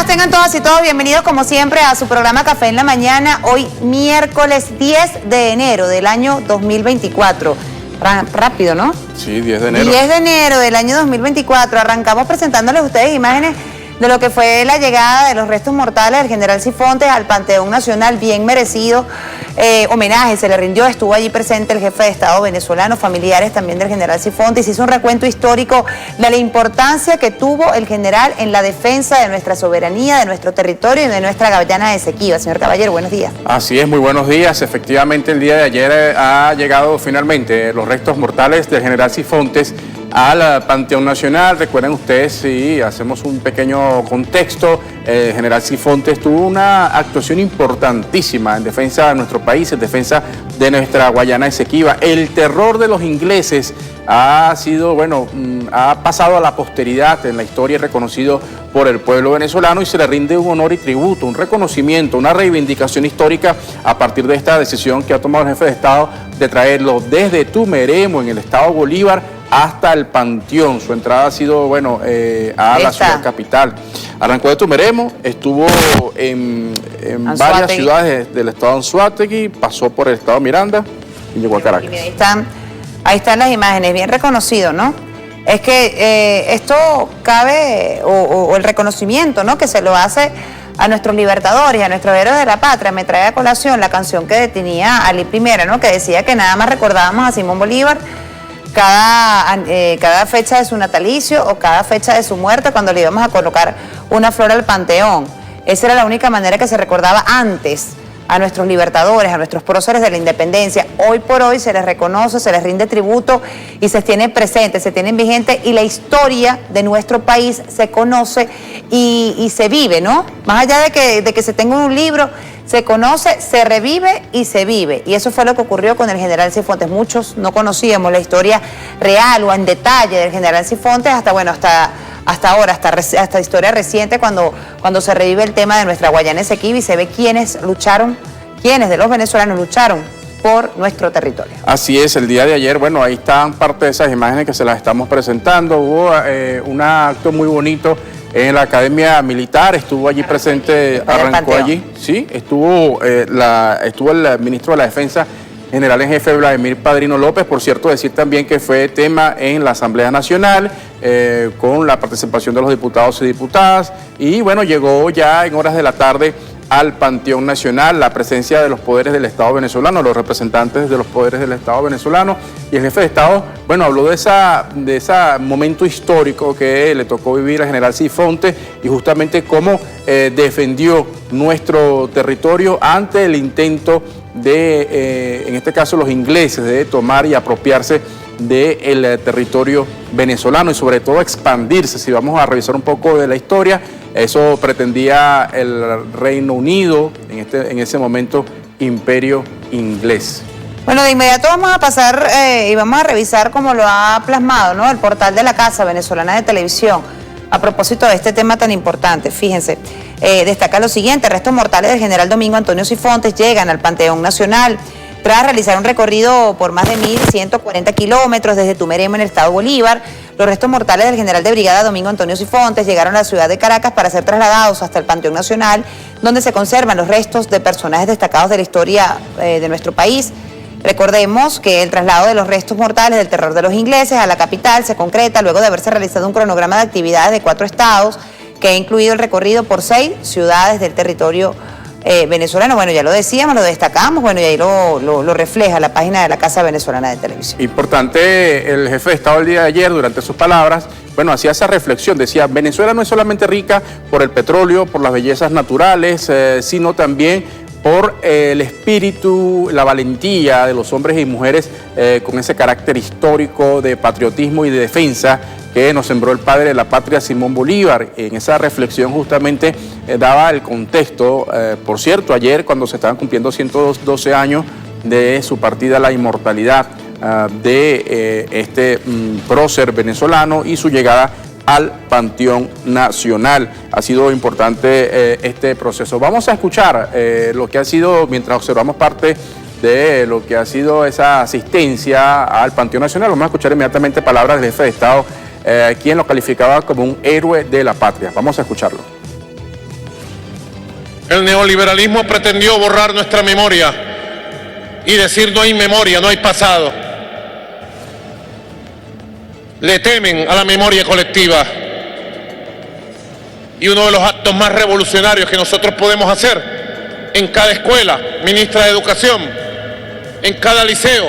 Tengan todas y todos bienvenidos como siempre a su programa Café en la Mañana, hoy miércoles 10 de enero del año 2024. Rápido, ¿no? Sí, 10 de enero. 10 de enero del año 2024. Arrancamos presentándoles a ustedes imágenes de lo que fue la llegada de los restos mortales del general Sifontes al Panteón Nacional, bien merecido. Homenaje se le rindió, estuvo allí presente el jefe de Estado venezolano, familiares también del general Sifontes, y se hizo un recuento histórico de la importancia que tuvo el general en la defensa de nuestra soberanía, de nuestro territorio y de nuestra Guayana Esequiba. Señor Caballero, buenos días. Así es, muy buenos días. Efectivamente, el día de ayer ha llegado finalmente los restos mortales del general Sifontes al Panteón Nacional. Recuerden ustedes, si hacemos un pequeño contexto, el general Sifontes tuvo una actuación importantísima en defensa de nuestro país, en defensa de nuestra Guayana Esequiba. El terror de los ingleses ha sido, ha pasado a la posteridad en la historia, reconocido por el pueblo venezolano, y se le rinde un honor y tributo, un reconocimiento, una reivindicación histórica a partir de esta decisión que ha tomado el jefe de Estado de traerlo desde Tumeremo, en el estado Bolívar, hasta el Panteón. Su entrada ha sido, a la ciudad capital. Arrancó de Tumeremo, estuvo en varias ciudades del estado de Anzoátegui, pasó por el estado Miranda y llegó a Caracas. Ahí están las imágenes, bien reconocido, ¿no? Es que esto cabe, o el reconocimiento, ¿no?, que se lo hace a nuestros libertadores, a nuestros héroes de la patria. Me trae a colación la canción que detenía Ali Primera, ¿no?, que decía que nada más recordábamos a Simón Bolívar cada fecha de su natalicio o cada fecha de su muerte, cuando le íbamos a colocar una flor al Panteón. Esa era la única manera que se recordaba antes a nuestros libertadores, a nuestros próceres de la independencia. Hoy por hoy se les reconoce, se les rinde tributo y se tiene presente, se tienen vigente, y la historia de nuestro país se conoce y se vive, ¿no? Más allá de que se tenga un libro, se conoce, se revive y se vive. Y eso fue lo que ocurrió con el general Sifontes. Muchos no conocíamos la historia real o en detalle del general Sifontes hasta ahora, hasta historia reciente, cuando se revive el tema de nuestra Guayana Esequiba y se ve quiénes de los venezolanos lucharon por nuestro territorio. Así es, el día de ayer, ahí están parte de esas imágenes que se las estamos presentando. Hubo un acto muy bonito en la Academia Militar, estuvo allí presente, arrancó allí, sí, estuvo el ministro de la Defensa, general en jefe Vladimir Padrino López. Por cierto, decir también que fue tema en la Asamblea Nacional, con la participación de los diputados y diputadas, y llegó ya en horas de la tarde al Panteón Nacional la presencia de los poderes del Estado venezolano, los representantes de los poderes del Estado venezolano, y el jefe de Estado, habló de ese momento histórico que le tocó vivir al general Sifontes, y justamente cómo defendió nuestro territorio ante el intento de, en este caso los ingleses, de tomar y apropiarse del territorio venezolano y sobre todo expandirse. Si vamos a revisar un poco de la historia, eso pretendía el Reino Unido, en ese momento imperio inglés. Bueno, de inmediato vamos a pasar y vamos a revisar cómo lo ha plasmado, ¿no?, el portal de la Casa Venezolana de Televisión a propósito de este tema tan importante. Fíjense, destaca lo siguiente: restos mortales del general Domingo Antonio Sifontes llegan al Panteón Nacional tras realizar un recorrido por más de 1.140 kilómetros desde Tumeremo en el estado Bolívar. Los restos mortales del general de brigada Domingo Antonio Sifontes llegaron a la ciudad de Caracas para ser trasladados hasta el Panteón Nacional, donde se conservan los restos de personajes destacados de la historia de nuestro país. Recordemos que el traslado de los restos mortales del terror de los ingleses a la capital se concreta luego de haberse realizado un cronograma de actividades de 4 estados que ha incluido el recorrido por 6 ciudades del territorio venezolano. Bueno, ya lo decíamos, lo destacamos, bueno, y ahí lo refleja la página de la Casa Venezolana de Televisión. Importante, el jefe de Estado el día de ayer, durante sus palabras, bueno, hacía esa reflexión, decía, Venezuela no es solamente rica por el petróleo, por las bellezas naturales, sino también por el espíritu, la valentía de los hombres y mujeres con ese carácter histórico de patriotismo y de defensa que nos sembró el padre de la patria, Simón Bolívar. En esa reflexión justamente daba el contexto, por cierto, ayer cuando se estaban cumpliendo 112 años de su partida a la inmortalidad de este prócer venezolano y su llegada al Panteón Nacional. Ha sido importante este proceso. Vamos a escuchar lo que ha sido, mientras observamos parte de lo que ha sido esa asistencia al Panteón Nacional. Vamos a escuchar inmediatamente palabras del jefe de Estado, quien lo calificaba como un héroe de la patria. Vamos a escucharlo. El neoliberalismo pretendió borrar nuestra memoria y decir no hay memoria, no hay pasado. Le temen a la memoria colectiva. Y uno de los actos más revolucionarios que nosotros podemos hacer en cada escuela, ministra de Educación, en cada liceo,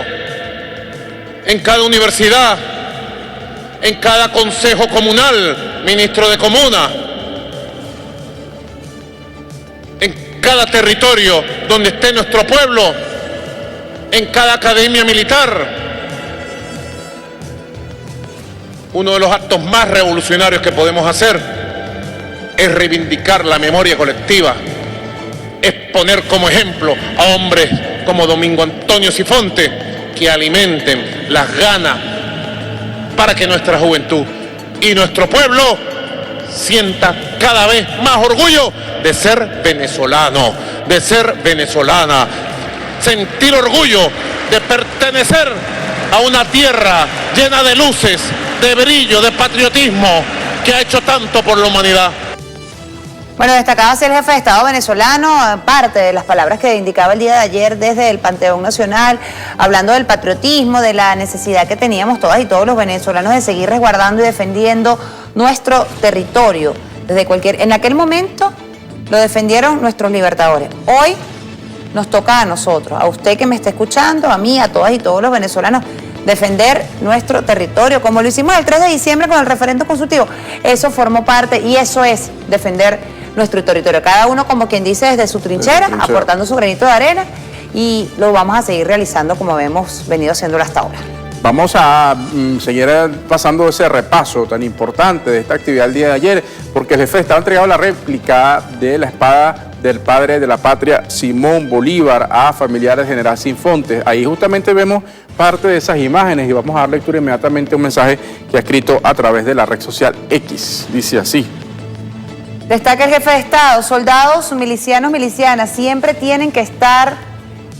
en cada universidad, en cada consejo comunal, ministro de comuna, en cada territorio donde esté nuestro pueblo, en cada academia militar. Uno de los actos más revolucionarios que podemos hacer es reivindicar la memoria colectiva, es poner como ejemplo a hombres como Domingo Antonio Sifontes que alimenten las ganas para que nuestra juventud y nuestro pueblo sienta cada vez más orgullo de ser venezolano, de ser venezolana, sentir orgullo de pertenecer a una tierra llena de luces, de brillo, de patriotismo, que ha hecho tanto por la humanidad. Bueno, destacaba así el jefe de Estado venezolano, parte de las palabras que indicaba el día de ayer desde el Panteón Nacional, hablando del patriotismo, de la necesidad que teníamos todas y todos los venezolanos de seguir resguardando y defendiendo nuestro territorio. En aquel momento lo defendieron nuestros libertadores. Hoy nos toca a nosotros, a usted que me está escuchando, a mí, a todas y todos los venezolanos, defender nuestro territorio, como lo hicimos el 3 de diciembre con el referendo consultivo. Eso formó parte y eso es defender nuestro territorio. Cada uno, como quien dice, desde su trinchera, aportando su granito de arena, y lo vamos a seguir realizando como hemos venido haciéndolo hasta ahora. Vamos a seguir pasando ese repaso tan importante de esta actividad el día de ayer, porque el jefe estaba entregado la réplica de la espada del padre de la patria, Simón Bolívar, a familiares del general Sifontes. Ahí justamente vemos parte de esas imágenes y vamos a dar lectura inmediatamente a un mensaje que ha escrito a través de la red social X. Dice así. Destaca el jefe de Estado: soldados, milicianos, milicianas, siempre tienen que estar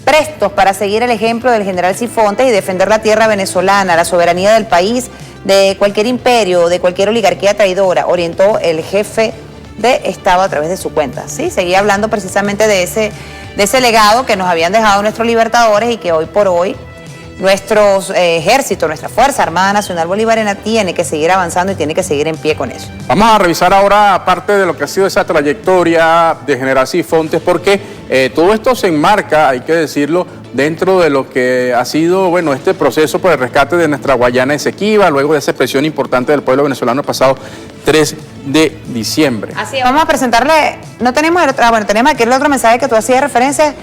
prestos para seguir el ejemplo del general Sifontes y defender la tierra venezolana, la soberanía del país, de cualquier imperio, de cualquier oligarquía traidora, orientó el jefe de Estado a través de su cuenta. Sí, seguía hablando precisamente de ese legado que nos habían dejado nuestros libertadores y que hoy por hoy nuestros ejércitos, nuestra Fuerza Armada Nacional Bolivariana tiene que seguir avanzando y tiene que seguir en pie con eso. Vamos a revisar ahora parte de lo que ha sido esa trayectoria de general Sifontes, porque todo esto se enmarca, hay que decirlo, dentro de lo que ha sido, bueno, este proceso por el rescate de nuestra Guayana Esequiba, luego de esa expresión importante del pueblo venezolano el pasado 3 de diciembre. Así es, vamos a presentarle, no tenemos el otro, bueno, tenemos aquí el otro mensaje que tú hacías referencia.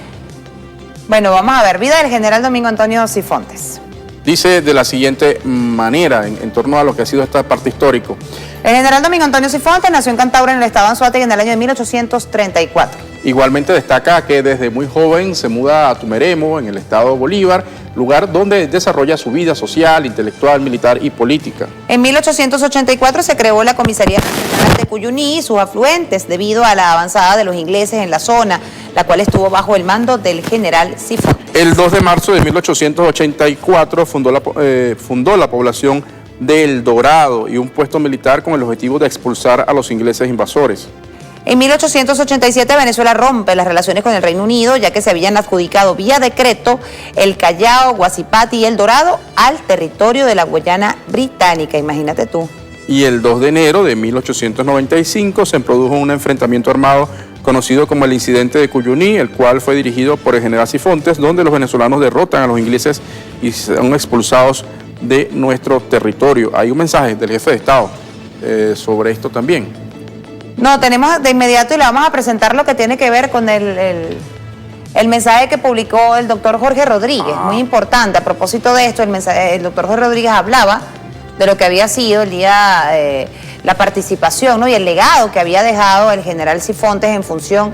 Bueno, vamos a ver, vida del general Domingo Antonio Sifontes. Dice de la siguiente manera, en torno a lo que ha sido esta parte histórico. El general Domingo Antonio Sifontes nació en Cantaura, en el estado de Anzoátegui, en el año de 1834. Igualmente destaca que desde muy joven se muda a Tumeremo, en el estado Bolívar, lugar donde desarrolla su vida social, intelectual, militar y política. En 1884 se creó la Comisaría Nacional de Cuyuní y sus afluentes debido a la avanzada de los ingleses en la zona, la cual estuvo bajo el mando del general Cifuentes. El 2 de marzo de 1884 fundó la población de El Dorado y un puesto militar con el objetivo de expulsar a los ingleses invasores. En 1887 Venezuela rompe las relaciones con el Reino Unido, ya que se habían adjudicado vía decreto el Callao, Guasipati y El Dorado al territorio de la Guayana Británica, imagínate tú. Y el 2 de enero de 1895 se produjo un enfrentamiento armado conocido como el Incidente de Cuyuní, el cual fue dirigido por el general Cifuentes, donde los venezolanos derrotan a los ingleses y son expulsados de nuestro territorio. Hay un mensaje del jefe de Estado sobre esto también. No, tenemos de inmediato y le vamos a presentar lo que tiene que ver con el mensaje que publicó el doctor Jorge Rodríguez, muy importante. A propósito de esto, el doctor Jorge Rodríguez hablaba de lo que había sido el día, la participación, ¿no? Y el legado que había dejado el general Cifuentes en función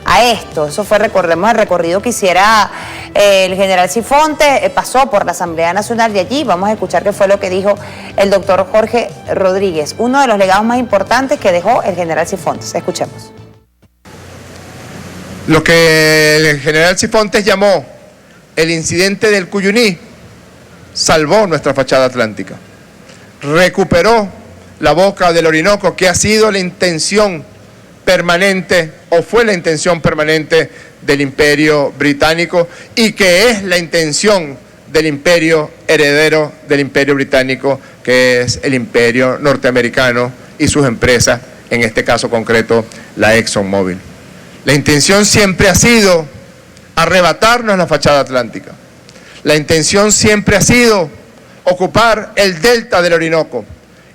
a esto. Eso fue, recordemos, el recorrido que hiciera el general Cifuentes, pasó por la Asamblea Nacional y allí vamos a escuchar qué fue lo que dijo el doctor Jorge Rodríguez, uno de los legados más importantes que dejó el general Cifuentes. Escuchemos. Lo que el general Cifuentes llamó el incidente del Cuyuní salvó nuestra fachada atlántica, recuperó la boca del Orinoco, que ha sido la intención permanente, o fue la intención permanente del Imperio Británico, y que es la intención del imperio heredero del Imperio Británico, que es el Imperio Norteamericano y sus empresas, en este caso concreto la ExxonMobil. La intención siempre ha sido arrebatarnos la fachada atlántica. La intención siempre ha sido ocupar el delta del Orinoco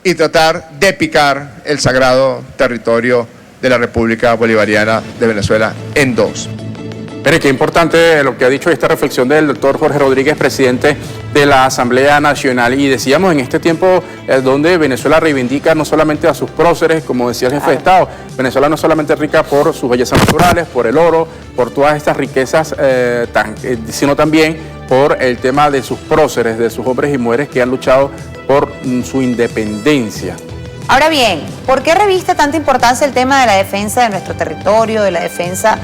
y tratar de picar el sagrado territorio de la República Bolivariana de Venezuela en dos. Mire, qué importante lo que ha dicho esta reflexión del doctor Jorge Rodríguez, presidente de la Asamblea Nacional. Y decíamos, en este tiempo donde Venezuela reivindica no solamente a sus próceres, como decía el jefe de Estado, Venezuela no solamente es rica por sus bellezas naturales, por el oro, por todas estas riquezas, sino también por el tema de sus próceres, de sus hombres y mujeres que han luchado por su independencia. Ahora bien, ¿por qué reviste tanta importancia el tema de la defensa de nuestro territorio, de la defensa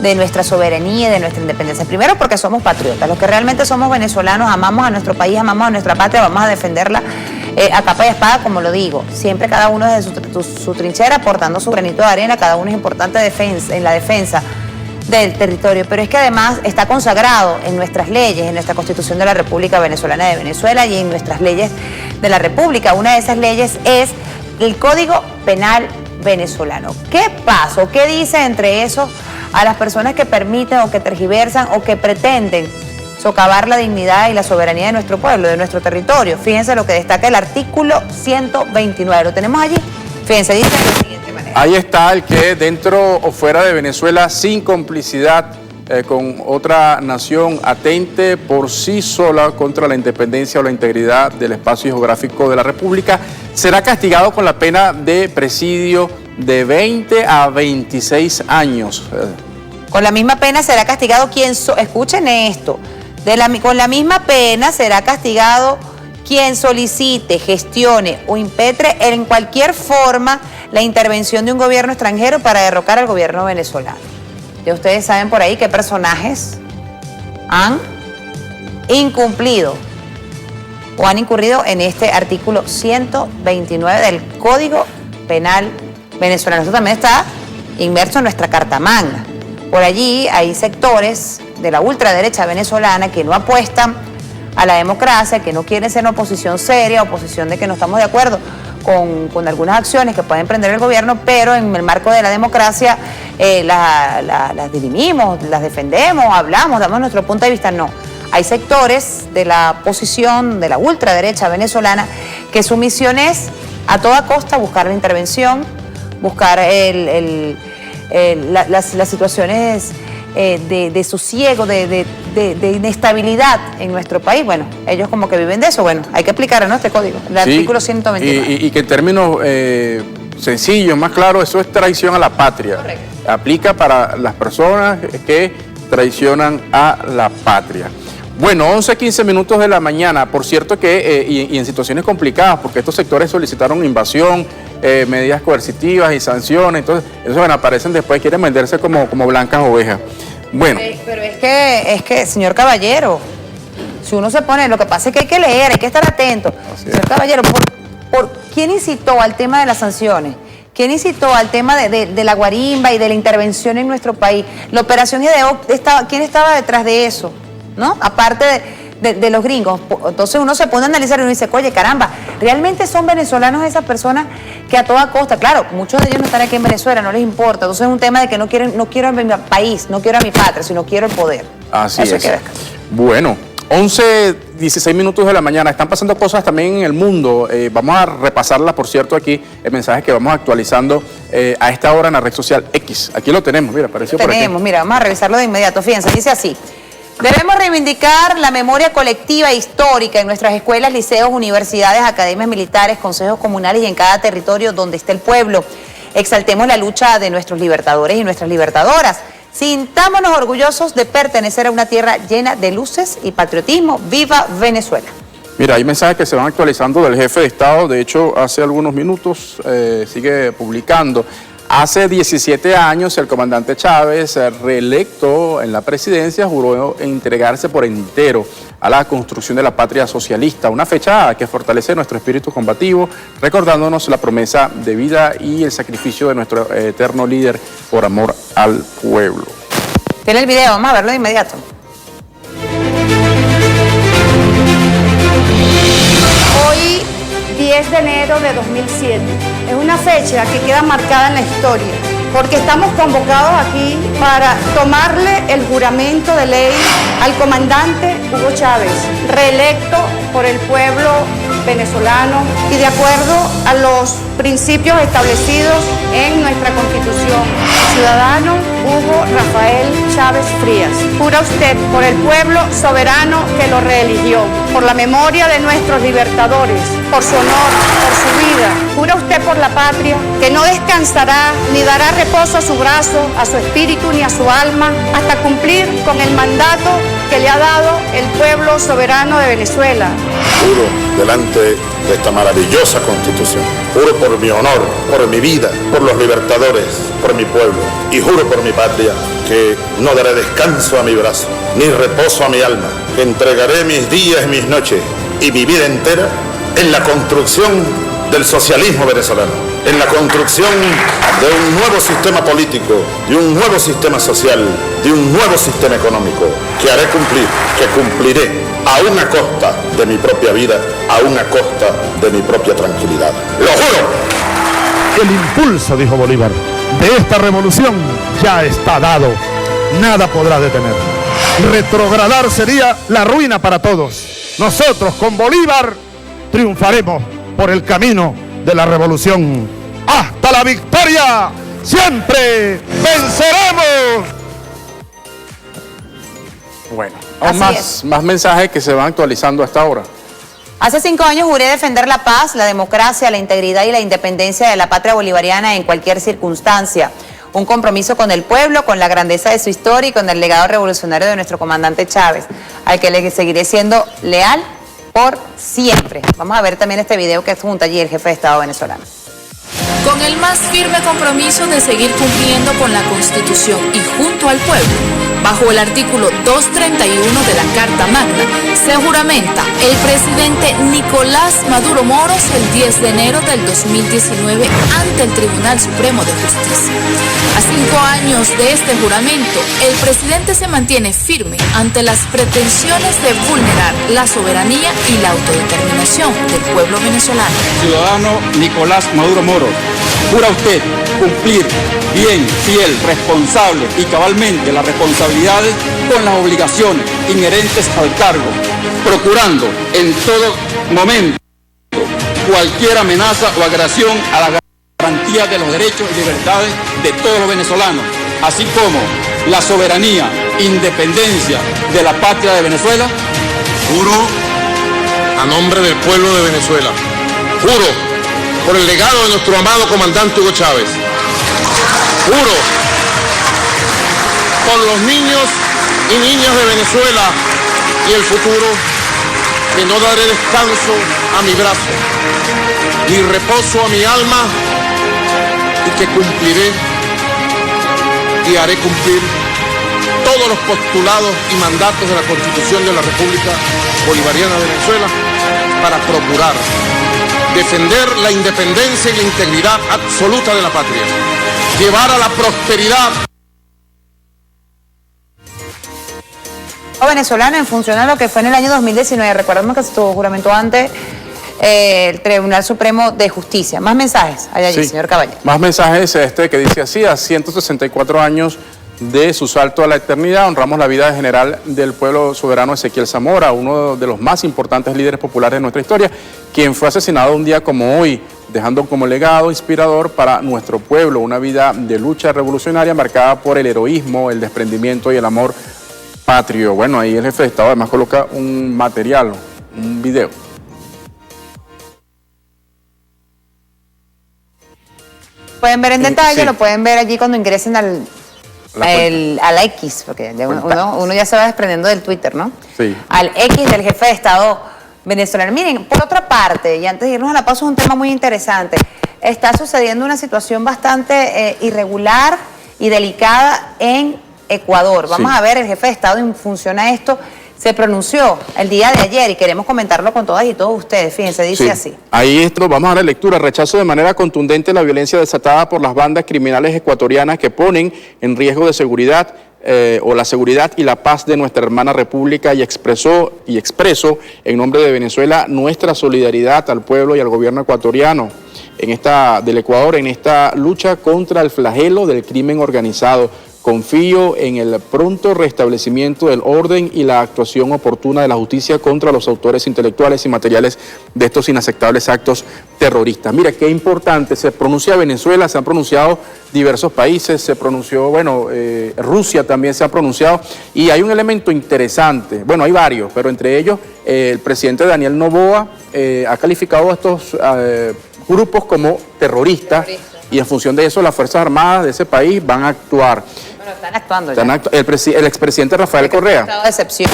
de nuestra soberanía y de nuestra independencia? Primero, porque somos patriotas. Los que realmente somos venezolanos, amamos a nuestro país, amamos a nuestra patria, vamos a defenderla a capa y espada, como lo digo. Siempre cada uno desde su trinchera, aportando su granito de arena, cada uno es importante en la defensa del territorio. Pero es que además está consagrado en nuestras leyes, en nuestra Constitución de la República Venezolana de Venezuela y en nuestras leyes de la República. Una de esas leyes es el Código Penal venezolano. ¿Qué pasa o qué dice entre eso a las personas que permiten o que tergiversan o que pretenden socavar la dignidad y la soberanía de nuestro pueblo, de nuestro territorio? Fíjense lo que destaca el artículo 129. ¿Lo tenemos allí? Fíjense, dice de la siguiente manera. Ahí está el que dentro o fuera de Venezuela, sin complicidad con otra nación, atente por sí sola contra la independencia o la integridad del espacio geográfico de la República, será castigado con la pena de presidio de 20 a 26 años. Con la misma pena será castigado escuchen esto, con la misma pena será castigado quien solicite, gestione o impetre en cualquier forma la intervención de un gobierno extranjero para derrocar al gobierno venezolano. Ya ustedes saben por ahí qué personajes han incumplido o han incurrido en este artículo 129 del Código Penal venezolano. Esto también está inmerso en nuestra Carta Magna. Por allí hay sectores de la ultraderecha venezolana que no apuestan a la democracia, que no quieren ser una oposición seria, oposición de que no estamos de acuerdo con algunas acciones que puede emprender el gobierno, pero en el marco de la democracia las dirimimos, las defendemos, hablamos, damos nuestro punto de vista. No, hay sectores de la oposición, de la ultraderecha venezolana, que su misión es a toda costa buscar la intervención, buscar las situaciones de sosiego, de inestabilidad en nuestro país. Bueno, ellos como que viven de eso. Bueno, hay que aplicar, ¿no?, este código, el artículo 129. Y que en términos sencillos, más claros, eso es traición a la patria. Correcto. Aplica para las personas que traicionan a la patria. Bueno, 11:15 minutos de la mañana. Por cierto que, y en situaciones complicadas, porque estos sectores solicitaron invasión, medidas coercitivas y sanciones, entonces, bueno, aparecen después, quieren venderse como blancas ovejas. Bueno. Pero es que, señor Caballero, si uno se pone, lo que pasa es que hay que leer, hay que estar atento. Señor Caballero, ¿quién incitó al tema de las sanciones? ¿Quién incitó al tema de la guarimba y de la intervención en nuestro país? La operación Gedeón, ¿quién estaba detrás de eso? ¿No? Aparte de los gringos. Entonces uno se pone a analizar y uno dice, oye, caramba, ¿realmente son venezolanos esas personas que a toda costa, claro, muchos de ellos no están aquí en Venezuela, no les importa, entonces es un tema de que no quiero a mi país, no quiero a mi patria, sino quiero el poder. Así es. Bueno, 11:16 minutos de la mañana, están pasando cosas también en el mundo, vamos a repasarlas, por cierto, aquí, el mensaje que vamos actualizando a esta hora en la red social X. Aquí lo tenemos, mira, apareció por aquí. Mira, vamos a revisarlo de inmediato, fíjense, dice así. Debemos reivindicar la memoria colectiva e histórica en nuestras escuelas, liceos, universidades, academias militares, consejos comunales y en cada territorio donde esté el pueblo. Exaltemos la lucha de nuestros libertadores y nuestras libertadoras. Sintámonos orgullosos de pertenecer a una tierra llena de luces y patriotismo. ¡Viva Venezuela! Mira, hay mensajes que se van actualizando del jefe de Estado, de hecho, hace algunos minutos sigue publicando. Hace 17 años el comandante Chávez, reelecto en la presidencia, juró entregarse por entero a la construcción de la patria socialista, una fecha que fortalece nuestro espíritu combativo, recordándonos la promesa de vida y el sacrificio de nuestro eterno líder por amor al pueblo. Tiene el video, vamos a verlo de inmediato. Hoy, 10 de enero de 2007, es una fecha que queda marcada en la historia, porque estamos convocados aquí para tomarle el juramento de ley al comandante Hugo Chávez, reelecto por el pueblo venezolano y de acuerdo a los principios establecidos en nuestra Constitución. Ciudadano Hugo Rafael Chávez Frías, jura usted por el pueblo soberano que lo reeligió, por la memoria de nuestros libertadores, por su honor, por su vida. Jura usted por la patria que no descansará ni dará reposo a su brazo, a su espíritu ni a su alma hasta cumplir con el mandato que le ha dado el pueblo soberano de Venezuela. Juro delante de esta maravillosa Constitución, juro por mi honor, por mi vida, por los libertadores, por mi pueblo, y juro por mi patria que no daré descanso a mi brazo, ni reposo a mi alma, que entregaré mis días y mis noches y mi vida entera en la construcción del socialismo venezolano, en la construcción de un nuevo sistema político, de un nuevo sistema social, de un nuevo sistema económico, que haré cumplir, que cumpliré, aún a costa de mi propia vida, aún a costa de mi propia tranquilidad. ¡Lo juro! El impulso, dijo Bolívar, de esta revolución ya está dado. Nada podrá detener. Retrogradar sería la ruina para todos. Nosotros con Bolívar triunfaremos por el camino de la revolución. ¡Hasta la victoria! ¡Siempre venceremos! Bueno, más mensajes que se van actualizando hasta ahora. Hace 5 años juré defender la paz, la democracia, la integridad y la independencia de la patria bolivariana en cualquier circunstancia. Un compromiso con el pueblo, con la grandeza de su historia y con el legado revolucionario de nuestro comandante Chávez, al que le seguiré siendo leal por siempre. Vamos a ver también este video que adjunta allí el jefe de Estado venezolano. Con el más firme compromiso de seguir cumpliendo con la Constitución y junto al pueblo, bajo el artículo 231 de la Carta Magna, se juramenta el presidente Nicolás Maduro Moros el 10 de enero del 2019 ante el Tribunal Supremo de Justicia. A 5 años de este juramento, el presidente se mantiene firme ante las pretensiones de vulnerar la soberanía y la autodeterminación del pueblo venezolano. Ciudadano Nicolás Maduro Moros, jura usted cumplir bien, fiel, responsable y cabalmente las responsabilidades con las obligaciones inherentes al cargo, procurando en todo momento cualquier amenaza o agresión a la garantía de los derechos y libertades de todos los venezolanos, así como la soberanía, independencia de la patria de Venezuela. Juro a nombre del pueblo de Venezuela, juro por el legado de nuestro amado comandante Hugo Chávez, juro por los niños y niñas de Venezuela y el futuro, que no daré descanso a mi brazo, ni reposo a mi alma, y que cumpliré y haré cumplir todos los postulados y mandatos de la Constitución de la República Bolivariana de Venezuela para procurar defender la independencia y la integridad absoluta de la patria, llevar a la prosperidad venezolana en función a lo que fue en el año 2019. Recordemos que se tuvo juramento ante el Tribunal Supremo de Justicia. Más mensajes hay allí, señor Caballero. Más mensajes que dice así: a 164 años de su salto a la eternidad, honramos la vida general del pueblo soberano Ezequiel Zamora, uno de los más importantes líderes populares de nuestra historia, quien fue asesinado un día como hoy, dejando como legado inspirador para nuestro pueblo una vida de lucha revolucionaria marcada por el heroísmo, el desprendimiento y el amor patrio. Bueno, ahí el jefe de Estado además coloca un material, un video. Pueden ver en detalle, lo pueden ver allí cuando ingresen a la X, porque uno ya se va desprendiendo del Twitter, ¿no? Sí. Al X del jefe de Estado venezolano. Miren, por otra parte, y antes de irnos a la pausa, es un tema muy interesante. Está sucediendo una situación bastante irregular y delicada en Ecuador. Vamos a ver, el jefe de Estado en función a esto se pronunció el día de ayer y queremos comentarlo con todas y todos ustedes. Fíjense, dice así. Ahí vamos a dar lectura. Rechazo de manera contundente la violencia desatada por las bandas criminales ecuatorianas que ponen en riesgo de seguridad o la seguridad y la paz de nuestra hermana república, y expreso en nombre de Venezuela nuestra solidaridad al pueblo y al gobierno ecuatoriano del Ecuador en esta lucha contra el flagelo del crimen organizado. Confío en el pronto restablecimiento del orden y la actuación oportuna de la justicia contra los autores intelectuales y materiales de estos inaceptables actos terroristas. Mira, qué importante, se pronuncia Venezuela, se han pronunciado diversos países, se pronunció, Rusia también se ha pronunciado, y hay un elemento interesante, bueno, hay varios, pero entre ellos el presidente Daniel Noboa ha calificado a estos grupos como terroristas, y en función de eso las Fuerzas Armadas de ese país van a actuar. Bueno, están actuando ya. El expresidente Rafael Correa. Estado de excepción,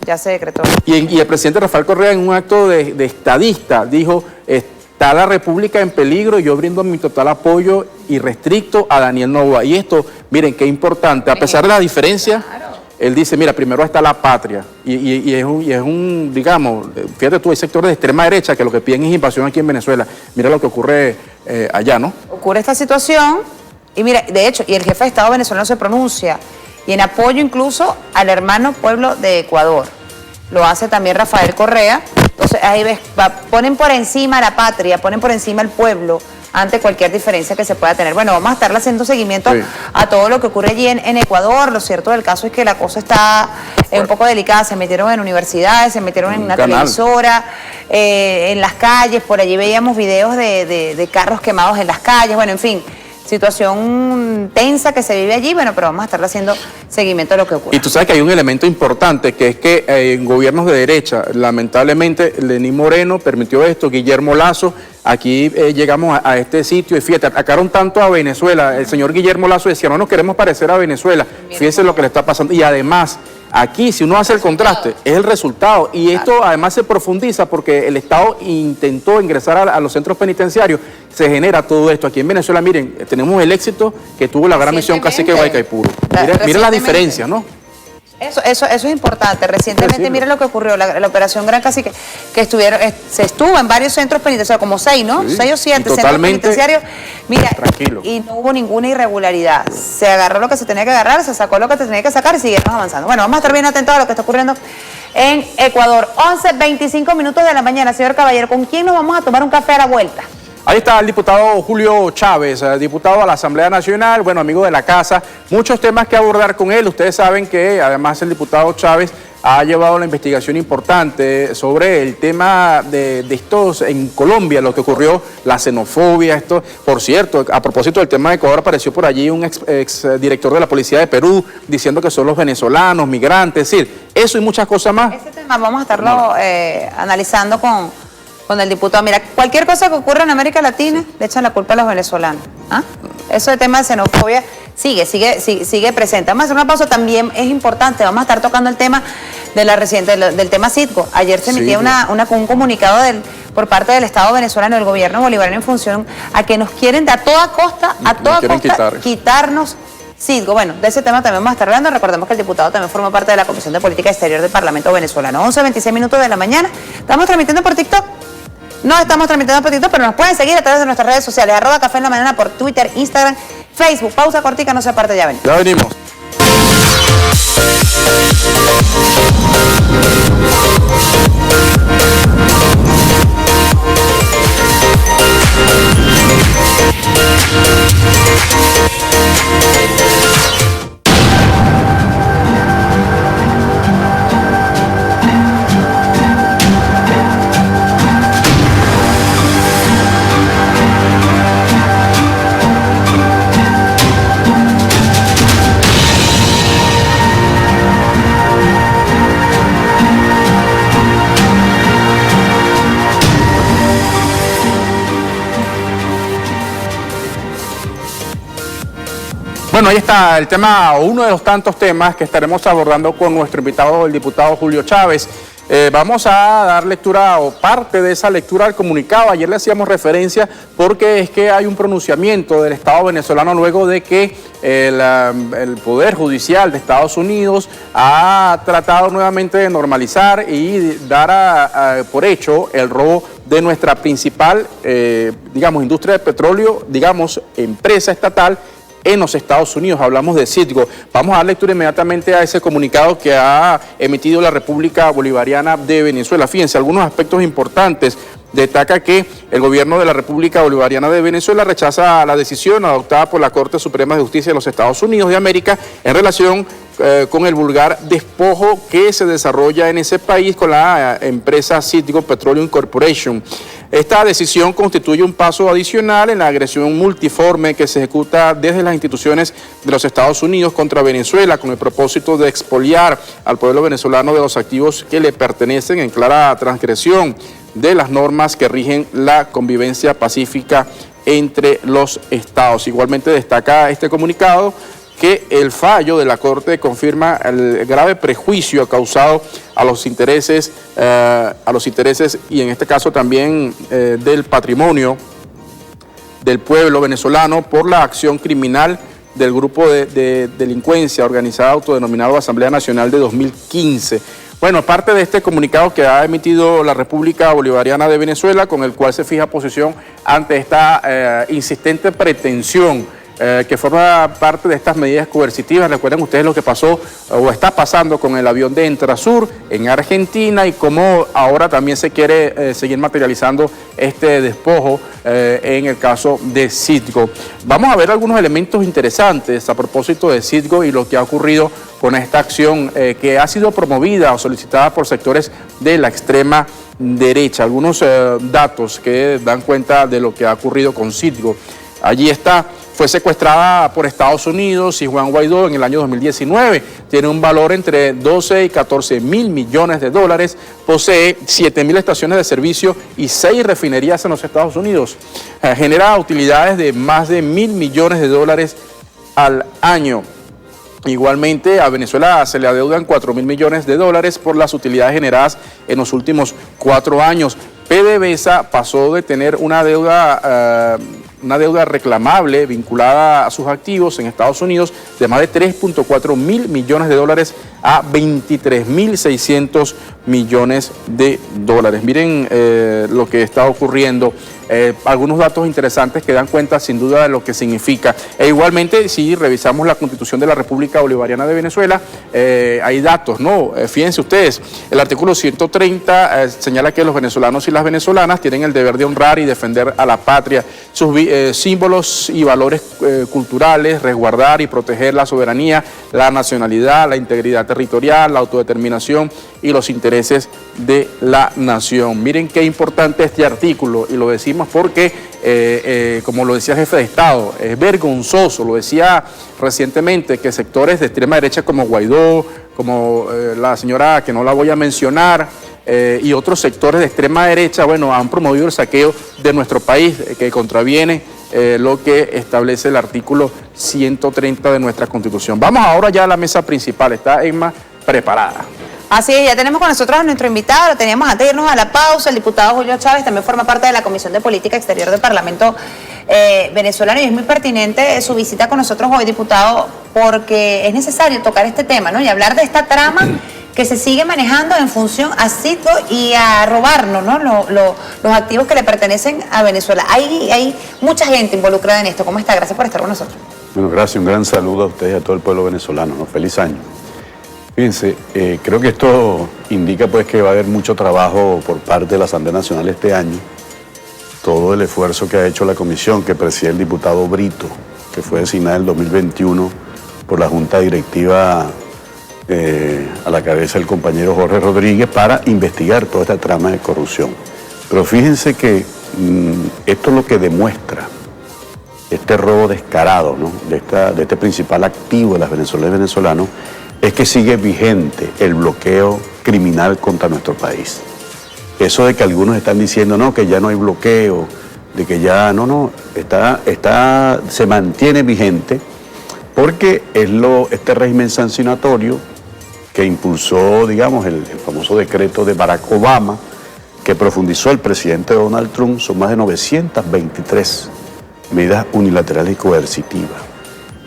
ya se decretó. Y el presidente Rafael Correa, en un acto de estadista, dijo: está la República en peligro y yo brindo mi total apoyo irrestricto a Daniel Noboa. Y esto, miren, qué importante, a pesar de la diferencia, él dice, mira, primero está la patria. Y es un, digamos, fíjate tú, hay sectores de extrema derecha que lo que piden es invasión aquí en Venezuela. Mira lo que ocurre allá, ¿no? Ocurre esta situación, y mira, de hecho, y el jefe de Estado venezolano se pronuncia, y en apoyo incluso al hermano pueblo de Ecuador. Lo hace también Rafael Correa. Entonces ahí ves, ponen por encima la patria, ponen por encima el pueblo ante cualquier diferencia que se pueda tener. Bueno, vamos a estarle haciendo seguimiento a todo lo que ocurre allí en Ecuador. Lo cierto del caso es que la cosa está un poco delicada. Se metieron en universidades, se metieron en una televisora, en las calles. Por allí veíamos videos de carros quemados en las calles. Bueno, en fin, situación tensa que se vive allí, bueno, pero vamos a estarle haciendo seguimiento a lo que ocurre. Y tú sabes que hay un elemento importante, que es que en gobiernos de derecha, lamentablemente, Lenín Moreno permitió esto, Guillermo Lasso, aquí llegamos a este sitio y fíjate, atacaron tanto a Venezuela. El señor Guillermo Lasso decía, no nos queremos parecer a Venezuela. Fíjense lo que le está pasando. Y además, aquí, si uno hace el contraste, es el resultado. Y esto además se profundiza porque el Estado intentó ingresar a los centros penitenciarios. Se genera todo esto. Aquí en Venezuela, miren, tenemos el éxito que tuvo la gran misión Cacique Guaycaipuro. Mira la diferencia, ¿no? Eso es importante. Recientemente, mira lo que ocurrió, la operación Gran Cacique, que se estuvo en varios centros penitenciarios, como 6, ¿no? 6 o 7 centros penitenciarios. Mira, tranquilo. Y no hubo ninguna irregularidad. Se agarró lo que se tenía que agarrar, se sacó lo que se tenía que sacar y seguimos avanzando. Bueno, vamos a estar bien atentos a lo que está ocurriendo en Ecuador. 11:25 minutos de la mañana, señor Caballero. ¿Con quién nos vamos a tomar un café a la vuelta? Ahí está el diputado Julio Chávez, diputado a la Asamblea Nacional, bueno, amigo de la casa. Muchos temas que abordar con él. Ustedes saben que además el diputado Chávez ha llevado la investigación importante sobre el tema de estos en Colombia, lo que ocurrió, la xenofobia, esto. Por cierto, a propósito del tema de Ecuador, apareció por allí un ex director de la Policía de Perú diciendo que son los venezolanos, migrantes, es decir, eso y muchas cosas más. Ese tema vamos a estarlo analizando con el diputado. Mira, cualquier cosa que ocurra en América Latina le echan la culpa a los venezolanos. Eso de tema de xenofobia sigue presente. Vamos a hacer una pausa, también es importante, vamos a estar tocando el tema del tema Citgo. Ayer se emitía un comunicado por parte del Estado venezolano, del gobierno bolivariano, en función a que nos quieren a toda costa quitarnos Citgo. Bueno, de ese tema también vamos a estar hablando. Recordemos que el diputado también forma parte de la Comisión de Política Exterior del Parlamento venezolano. 11:26 minutos de la mañana. Estamos transmitiendo por TikTok. No estamos transmitiendo por TikTok, pero nos pueden seguir a través de nuestras redes sociales. @Café en la Mañana por Twitter, Instagram, Facebook. Pausa cortica, no se aparte, ya venimos. Ya venimos. Bueno, ahí está el tema, uno de los tantos temas que estaremos abordando con nuestro invitado, el diputado Julio Chávez. Vamos a dar lectura o parte de esa lectura al comunicado. Ayer le hacíamos referencia porque es que hay un pronunciamiento del Estado venezolano luego de que el Poder Judicial de Estados Unidos ha tratado nuevamente de normalizar y dar por hecho el robo de nuestra principal, industria de petróleo, empresa estatal en los Estados Unidos. Hablamos de Citgo. Vamos a dar lectura inmediatamente a ese comunicado que ha emitido la República Bolivariana de Venezuela. Fíjense, algunos aspectos importantes. Destaca que el gobierno de la República Bolivariana de Venezuela rechaza la decisión adoptada por la Corte Suprema de Justicia de los Estados Unidos de América en relación con el vulgar despojo que se desarrolla en ese país con la empresa Citgo Petroleum Corporation. Esta decisión constituye un paso adicional en la agresión multiforme que se ejecuta desde las instituciones de los Estados Unidos contra Venezuela con el propósito de expoliar al pueblo venezolano de los activos que le pertenecen en clara transgresión de las normas que rigen la convivencia pacífica entre los estados. Igualmente destaca este comunicado que el fallo de la Corte confirma el grave prejuicio causado a los intereses y en este caso también del patrimonio del pueblo venezolano por la acción criminal del grupo de delincuencia organizada autodenominado Asamblea Nacional de 2015. Bueno, parte de este comunicado que ha emitido la República Bolivariana de Venezuela, con el cual se fija posición ante esta insistente pretensión que forma parte de estas medidas coercitivas. Recuerden ustedes lo que pasó o está pasando con el avión de Entrasur en Argentina y cómo ahora también se quiere seguir materializando este despojo en el caso de Citgo. Vamos a ver algunos elementos interesantes a propósito de Citgo y lo que ha ocurrido con esta acción que ha sido promovida o solicitada por sectores de la extrema derecha. Algunos datos que dan cuenta de lo que ha ocurrido con Citgo. Allí está. Fue secuestrada por Estados Unidos y Juan Guaidó en el año 2019. Tiene un valor entre 12 y 14 mil millones de dólares. Posee 7.000 estaciones de servicio y 6 refinerías en los Estados Unidos. Genera utilidades de más de 1.000 millones de dólares al año. Igualmente a Venezuela se le adeudan 4.000 millones de dólares por las utilidades generadas en los últimos 4 años. PDVSA pasó de tener una deuda reclamable vinculada a sus activos en Estados Unidos de más de 3.4 mil millones de dólares a 23.600 millones de dólares. Miren lo que está ocurriendo. Algunos datos interesantes que dan cuenta sin duda de lo que significa. E igualmente, si revisamos la Constitución de la República Bolivariana de Venezuela, hay datos, ¿no? Fíjense ustedes, el artículo 130 señala que los venezolanos y las venezolanas tienen el deber de honrar y defender a la patria, sus símbolos y valores culturales, resguardar y proteger la soberanía, la nacionalidad, la integridad territorial, la autodeterminación y los intereses de la nación. Miren qué importante este artículo, y lo decimos porque, como lo decía el jefe de Estado, es vergonzoso, lo decía recientemente, que sectores de extrema derecha como Guaidó, como la señora que no la voy a mencionar, y otros sectores de extrema derecha, bueno, han promovido el saqueo de nuestro país, que contraviene lo que establece el artículo 130 de nuestra Constitución. Vamos ahora ya a la mesa principal. Está Emma preparada. Así es, ya tenemos con nosotros a nuestro invitado, lo teníamos antes de irnos a la pausa, el diputado Julio Chávez también forma parte de la Comisión de Política Exterior del Parlamento venezolano, y es muy pertinente su visita con nosotros hoy, diputado, porque es necesario tocar este tema, ¿no? Y hablar de esta trama que se sigue manejando en función a Citgo y a robarnos, ¿no? Los activos que le pertenecen a Venezuela. Hay mucha gente involucrada en esto. ¿Cómo está? Gracias por estar con nosotros. Bueno, gracias, un gran saludo a ustedes y a todo el pueblo venezolano, ¿no? Feliz año. Fíjense, creo que esto indica pues que va a haber mucho trabajo por parte de la Asamblea Nacional este año. Todo el esfuerzo que ha hecho la comisión que preside el diputado Brito, que fue designada en el 2021 por la Junta Directiva a la cabeza del compañero Jorge Rodríguez para investigar toda esta trama de corrupción. Pero fíjense que esto es lo que demuestra este robo descarado, ¿no? de este principal activo de las venezolanas y venezolanos, es que sigue vigente el bloqueo criminal contra nuestro país. Eso de que algunos están diciendo, no, que ya no hay bloqueo, de que ya, no, se mantiene vigente, porque es este régimen sancionatorio que impulsó, digamos, el famoso decreto de Barack Obama, que profundizó el presidente Donald Trump. Son más de 923 medidas unilaterales y coercitivas.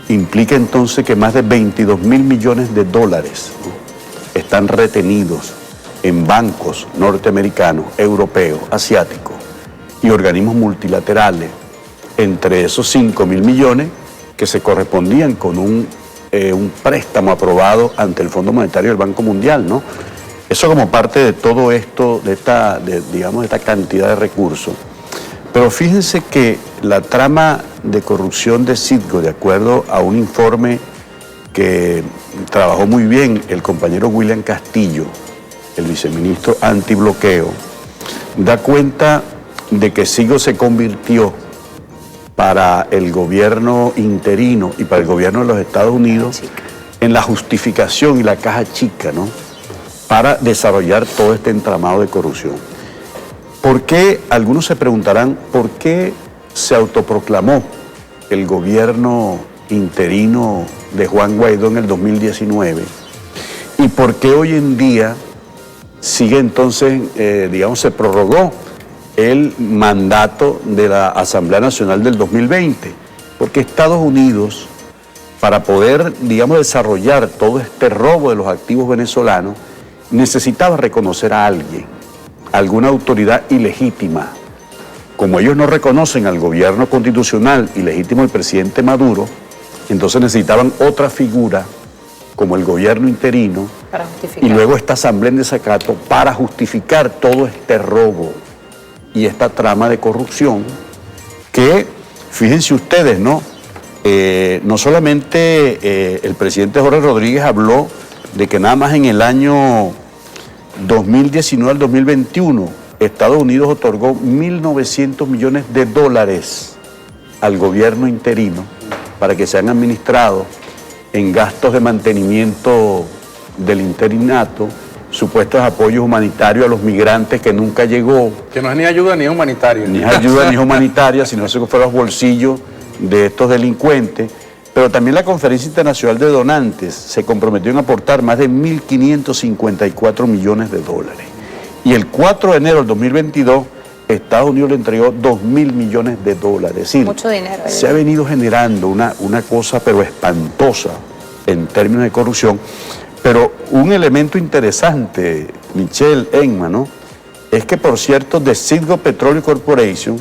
Implica entonces que más de 22.000 millones de dólares, ¿no?, están retenidos en bancos norteamericanos, europeos, asiáticos y organismos multilaterales, entre esos 5.000 millones que se correspondían con un préstamo aprobado ante el Fondo Monetario del Banco Mundial, ¿no? Eso como parte de todo esto, de esta cantidad de recursos. Pero fíjense que la trama de corrupción de Citgo, de acuerdo a un informe que trabajó muy bien el compañero William Castillo, el viceministro antibloqueo, da cuenta de que Citgo se convirtió para el gobierno interino y para el gobierno de los Estados Unidos en la justificación y la caja chica, ¿no?, para desarrollar todo este entramado de corrupción. ¿Por qué? Algunos se preguntarán, ¿por qué se autoproclamó el gobierno interino de Juan Guaidó en el 2019? ¿Y por qué hoy en día sigue entonces, se prorrogó el mandato de la Asamblea Nacional del 2020? Porque Estados Unidos, para poder, desarrollar todo este robo de los activos venezolanos, necesitaba reconocer a alguien, alguna autoridad ilegítima. Como ellos no reconocen al gobierno constitucional y legítimo del presidente Maduro, entonces necesitaban otra figura, como el gobierno interino, y luego esta asamblea en desacato para justificar todo este robo y esta trama de corrupción que, fíjense ustedes, ¿no? No solamente el presidente Jorge Rodríguez habló de que nada más en el año 2019 al 2021 Estados Unidos otorgó 1.900 millones de dólares al gobierno interino para que sean administrados en gastos de mantenimiento del interinato, supuestos apoyos humanitarios a los migrantes que nunca llegó. Que no es ni ayuda ni es humanitaria. Ni es ayuda ni es humanitaria, sino eso que fue a los bolsillos de estos delincuentes. Pero también la Conferencia Internacional de Donantes se comprometió en aportar más de 1.554 millones de dólares. Y el 4 de enero del 2022, Estados Unidos le entregó 2.000 millones de dólares. Es decir, mucho dinero. Se ha venido generando una cosa pero espantosa en términos de corrupción. Pero un elemento interesante, Michelle, Enma, ¿no?, es que, por cierto, de Citgo Petroleum Corporation,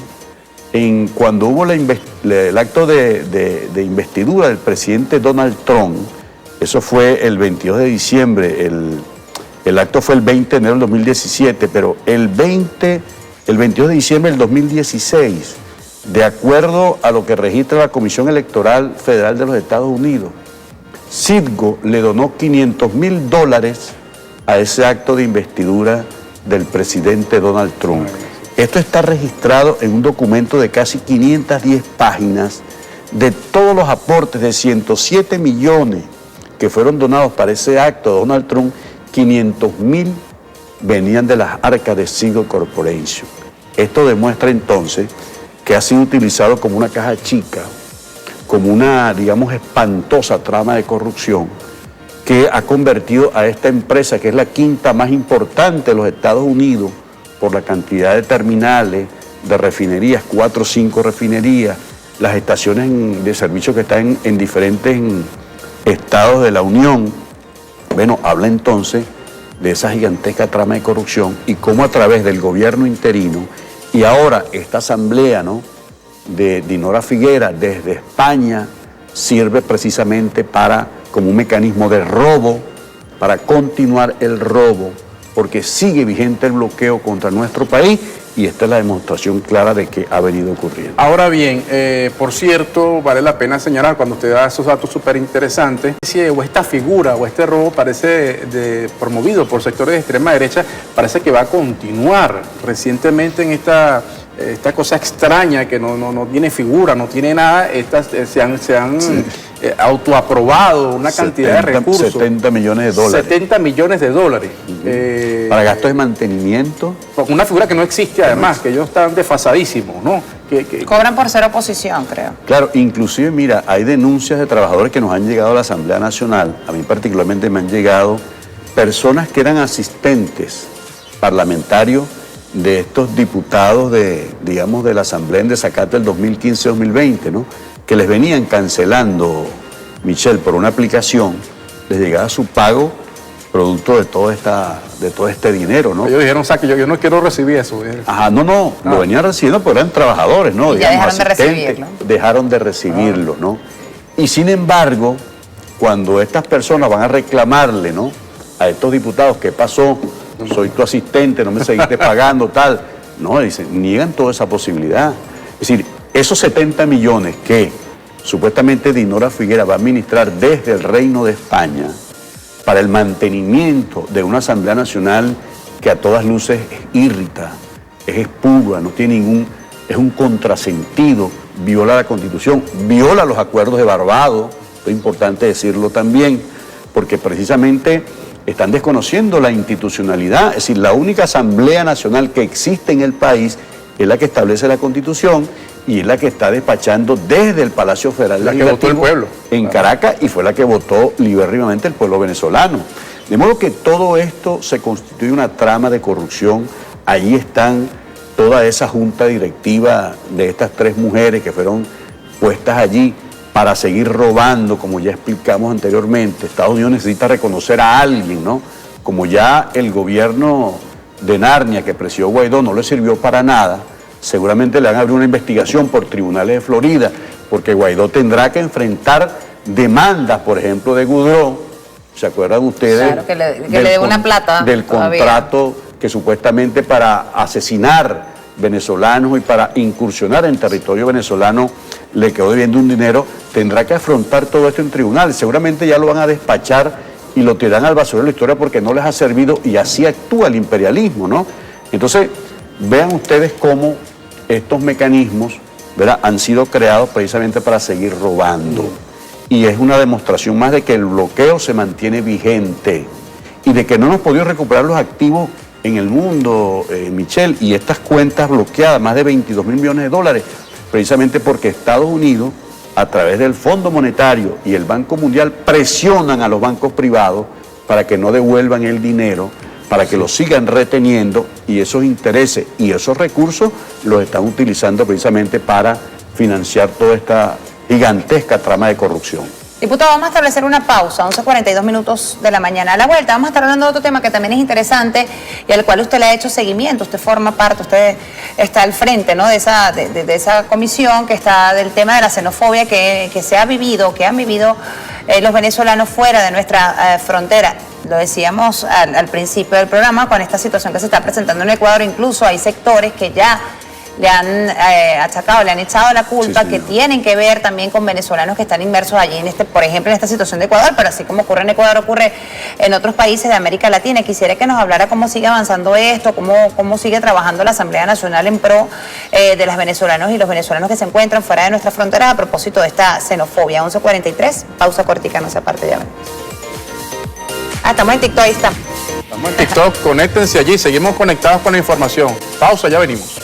cuando hubo el acto de investidura del presidente Donald Trump, eso fue el 22 de diciembre, el acto fue el 20 de enero del 2017, pero el 22 de diciembre del 2016, de acuerdo a lo que registra la Comisión Electoral Federal de los Estados Unidos, Citgo le donó $500.000 a ese acto de investidura del presidente Donald Trump. Esto está registrado en un documento de casi 510 páginas de todos los aportes de 107 millones que fueron donados para ese acto de Donald Trump. 500.000 venían de las arcas de Citgo Corporation. Esto demuestra entonces que ha sido utilizado como una caja chica, como una, espantosa trama de corrupción que ha convertido a esta empresa, que es la quinta más importante de los Estados Unidos, por la cantidad de terminales, de refinerías, 4 o 5 refinerías, las estaciones de servicio que están en diferentes estados de la Unión. Bueno, habla entonces de esa gigantesca trama de corrupción y cómo a través del gobierno interino y ahora esta asamblea, ¿no?, de Dinora Figuera desde España sirve precisamente como un mecanismo de robo, para continuar el robo, porque sigue vigente el bloqueo contra nuestro país y esta es la demostración clara de que ha venido ocurriendo. Ahora bien, por cierto, vale la pena señalar cuando usted da esos datos súper interesantes, o esta figura o este robo parece promovido por sectores de extrema derecha, parece que va a continuar recientemente en esta cosa extraña que no tiene figura, no tiene nada, se han autoaprobado una cantidad de recursos. 70 millones de dólares. 70 millones de dólares. Para gastos de mantenimiento. Una figura que no existe además, que ellos están desfasadísimos, ¿no? Cobran por ser oposición, creo. Claro, inclusive, mira, hay denuncias de trabajadores que nos han llegado a la Asamblea Nacional, a mí particularmente me han llegado personas que eran asistentes parlamentarios de estos diputados de la Asamblea en desacate del 2015-2020, ¿no?, que les venían cancelando, Michelle, por una aplicación, les llegaba su pago producto de todo este dinero, ¿no? Ellos dijeron, o sea, que yo no quiero recibir eso. Ajá, no, lo venían recibiendo, pero eran trabajadores, ¿no? Y ya dejaron de recibirlo. Dejaron de recibirlo, ¿no? Y sin embargo, cuando estas personas van a reclamarle, ¿no?, a estos diputados, ¿qué pasó? Soy tu asistente, no me seguiste pagando, tal. No, dicen, niegan toda esa posibilidad. Es decir, esos 70 millones que supuestamente Dinora Figuera va a administrar desde el Reino de España para el mantenimiento de una Asamblea Nacional que a todas luces es írrita, es espúrea, no tiene es un contrasentido, viola la Constitución, viola los acuerdos de Barbados, es importante decirlo también, porque precisamente están desconociendo la institucionalidad, es decir, la única Asamblea Nacional que existe en el país es la que establece la Constitución y es la que está despachando desde el Palacio Federal Legislativo, la que votó el pueblo en Caracas, y fue la que votó libérrimamente el pueblo venezolano. De modo que todo esto se constituye una trama de corrupción. Allí están toda esa junta directiva de estas 3 mujeres que fueron puestas allí para seguir robando, como ya explicamos anteriormente. Estados Unidos necesita reconocer a alguien, ¿no? Como ya el gobierno de Narnia que presidió Guaidó no le sirvió para nada, seguramente le van a abrir una investigación por tribunales de Florida, porque Guaidó tendrá que enfrentar demandas, por ejemplo, de Goodrow. ¿Se acuerdan ustedes? Claro, que le dé una plata del todavía. Contrato que supuestamente para asesinar venezolanos y para incursionar en territorio venezolano le quedó debiendo un dinero, tendrá que afrontar todo esto en tribunales. Seguramente ya lo van a despachar y lo tirarán al basurero de la historia porque no les ha servido, y así actúa el imperialismo, ¿no? Entonces, vean ustedes cómo estos mecanismos, ¿verdad?, han sido creados precisamente para seguir robando. Y es una demostración más de que el bloqueo se mantiene vigente y de que no hemos podido recuperar los activos en el mundo, Michelle, y estas cuentas bloqueadas, más de 22 mil millones de dólares, precisamente porque Estados Unidos, a través del Fondo Monetario y el Banco Mundial, presionan a los bancos privados para que no devuelvan el dinero, para que lo sigan reteniendo, y esos intereses y esos recursos los están utilizando precisamente para financiar toda esta gigantesca trama de corrupción. Diputado, vamos a establecer una pausa, 11:42 minutos de la mañana. A la vuelta vamos a estar hablando de otro tema que también es interesante y al cual usted le ha hecho seguimiento, usted forma parte, usted está al frente, ¿no?, de esa comisión que está del tema de la xenofobia que se ha vivido, que han vivido los venezolanos fuera de nuestra frontera. Lo decíamos al principio del programa, con esta situación que se está presentando en Ecuador, incluso hay sectores que ya le han achacado, le han echado la culpa, que tienen que ver también con venezolanos que están inmersos allí, por ejemplo, en esta situación de Ecuador, pero así como ocurre en Ecuador, ocurre en otros países de América Latina. Quisiera que nos hablara cómo sigue avanzando esto, cómo sigue trabajando la Asamblea Nacional en pro de los venezolanos y los venezolanos que se encuentran fuera de nuestras fronteras a propósito de esta xenofobia. 11:43, pausa cortica, no se aparte, ya venimos. Estamos en TikTok, ahí está. Estamos en TikTok, conéctense allí, seguimos conectados con la información. Pausa, ya venimos.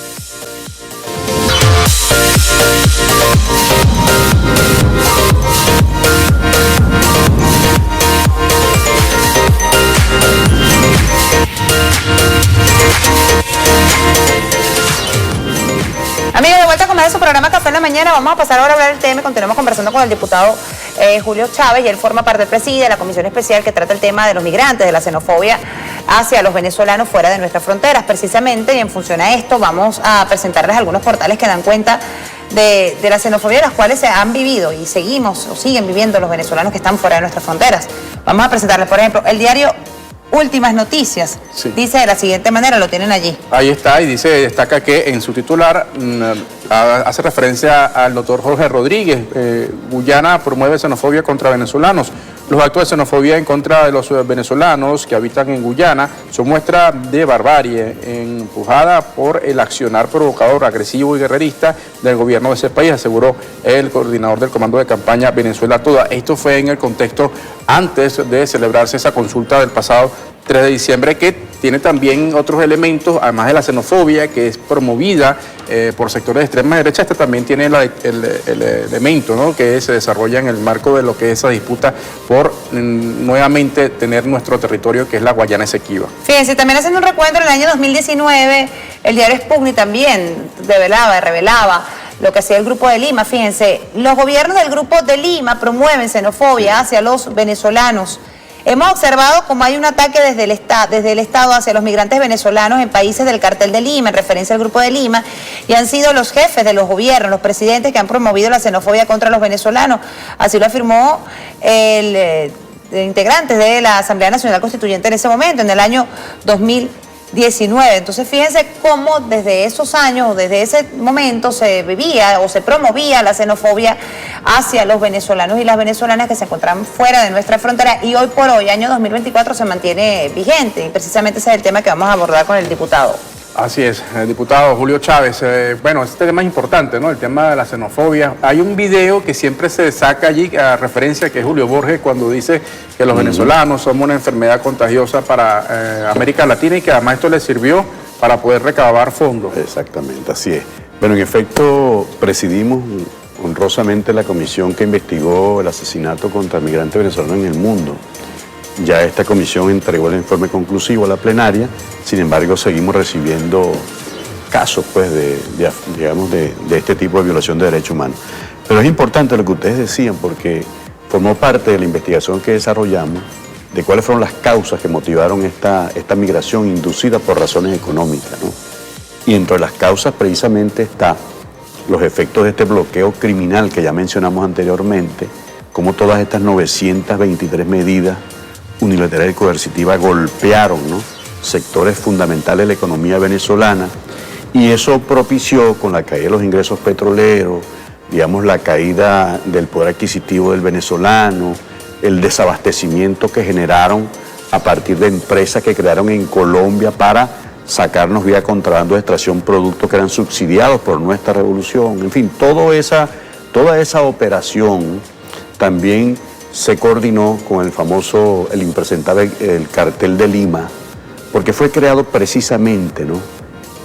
más de su programa Café en la Mañana. Vamos a pasar ahora a hablar del tema. Continuamos conversando con el diputado Julio Chávez, y él forma parte del preside de la comisión especial que trata el tema de los migrantes, de la xenofobia hacia los venezolanos fuera de nuestras fronteras. Precisamente, y en función a esto, vamos a presentarles algunos portales que dan cuenta de la xenofobia de las cuales se han vivido y seguimos o siguen viviendo los venezolanos que están fuera de nuestras fronteras. Vamos a presentarles, por ejemplo, el diario Últimas Noticias. Sí. Dice de la siguiente manera, lo tienen allí. Ahí está, y destaca que en su titular hace referencia al doctor Jorge Rodríguez. Guyana promueve xenofobia contra venezolanos. Los actos de xenofobia en contra de los venezolanos que habitan en Guyana son muestra de barbarie, empujada por el accionar provocador, agresivo y guerrerista del gobierno de ese país, aseguró el coordinador del comando de campaña Venezuela Toda. Esto fue en el contexto antes de celebrarse esa consulta del pasado 3 de diciembre, que tiene también otros elementos, además de la xenofobia, que es promovida por sectores de extrema derecha. Esta también tiene el elemento, ¿no?, que se desarrolla en el marco de lo que es esa disputa por nuevamente tener nuestro territorio, que es la Guayana Esequiba. Fíjense, también haciendo un recuento, en el año 2019, el diario Sputnik también revelaba lo que hacía el Grupo de Lima. Fíjense, los gobiernos del Grupo de Lima promueven xenofobia hacia los venezolanos. Hemos observado cómo hay un ataque desde el Estado hacia los migrantes venezolanos en países del Cartel de Lima, en referencia al Grupo de Lima, y han sido los jefes de los gobiernos, los presidentes, que han promovido la xenofobia contra los venezolanos. Así lo afirmó el integrante de la Asamblea Nacional Constituyente en ese momento, en el año 2019. Entonces, fíjense cómo desde esos años, desde ese momento, se vivía o se promovía la xenofobia hacia los venezolanos y las venezolanas que se encontraban fuera de nuestra frontera, y hoy por hoy, año 2024, se mantiene vigente, y precisamente ese es el tema que vamos a abordar con el diputado. Así es, el diputado Julio Chávez. Bueno, este tema es importante, ¿no?, el tema de la xenofobia. Hay un video que siempre se saca allí a referencia, que es Julio Borges, cuando dice que los venezolanos somos una enfermedad contagiosa para América Latina, y que además esto les sirvió para poder recabar fondos. Exactamente, así es. Bueno, en efecto, presidimos honrosamente la comisión que investigó el asesinato contra el migrante venezolano en el mundo. Ya esta comisión entregó el informe conclusivo a la plenaria. Sin embargo, seguimos recibiendo casos, pues, de este tipo de violación de derechos humanos. Pero es importante lo que ustedes decían, porque formó parte de la investigación que desarrollamos de cuáles fueron las causas que motivaron esta migración inducida por razones económicas, ¿no? Y entre las causas precisamente está los efectos de este bloqueo criminal que ya mencionamos anteriormente, como todas estas 923 medidas unilateral y coercitiva golpearon, ¿no?, sectores fundamentales de la economía venezolana, y eso propició, con la caída de los ingresos petroleros, digamos, la caída del poder adquisitivo del venezolano, el desabastecimiento que generaron a partir de empresas que crearon en Colombia para sacarnos vía contrabando de extracción productos que eran subsidiados por nuestra revolución. En fin, toda esa operación también se coordinó con el impresentable el Cartel de Lima, porque fue creado precisamente, ¿no?,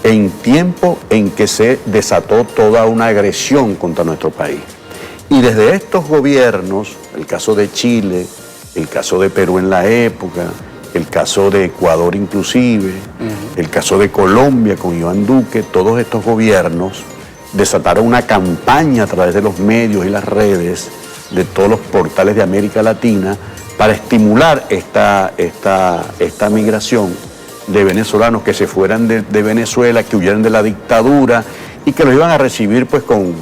en tiempo en que se desató toda una agresión contra nuestro país. Y desde estos gobiernos, el caso de Chile, el caso de Perú en la época, el caso de Ecuador inclusive, el caso de Colombia con Iván Duque, todos estos gobiernos desataron una campaña a través de los medios y las redes, de todos los portales de América Latina, para estimular esta migración de venezolanos que se fueran de Venezuela, que huyeran de la dictadura, y que los iban a recibir, pues, con